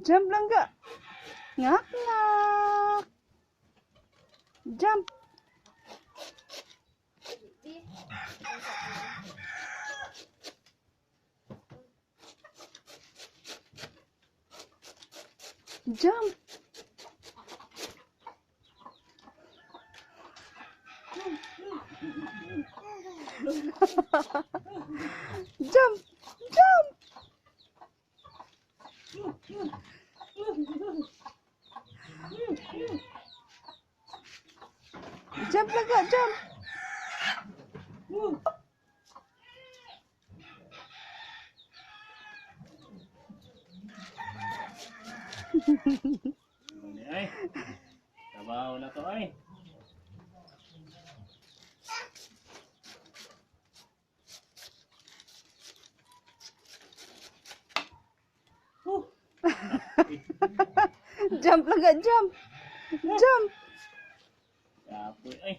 Jump lang ka. Ngak ngak. Jump. Jump. Jump. Jump. Jump lang ka, jump. Ay, trabaho na to ay. Jump lang ka, jump. Jump. Kapoy ay.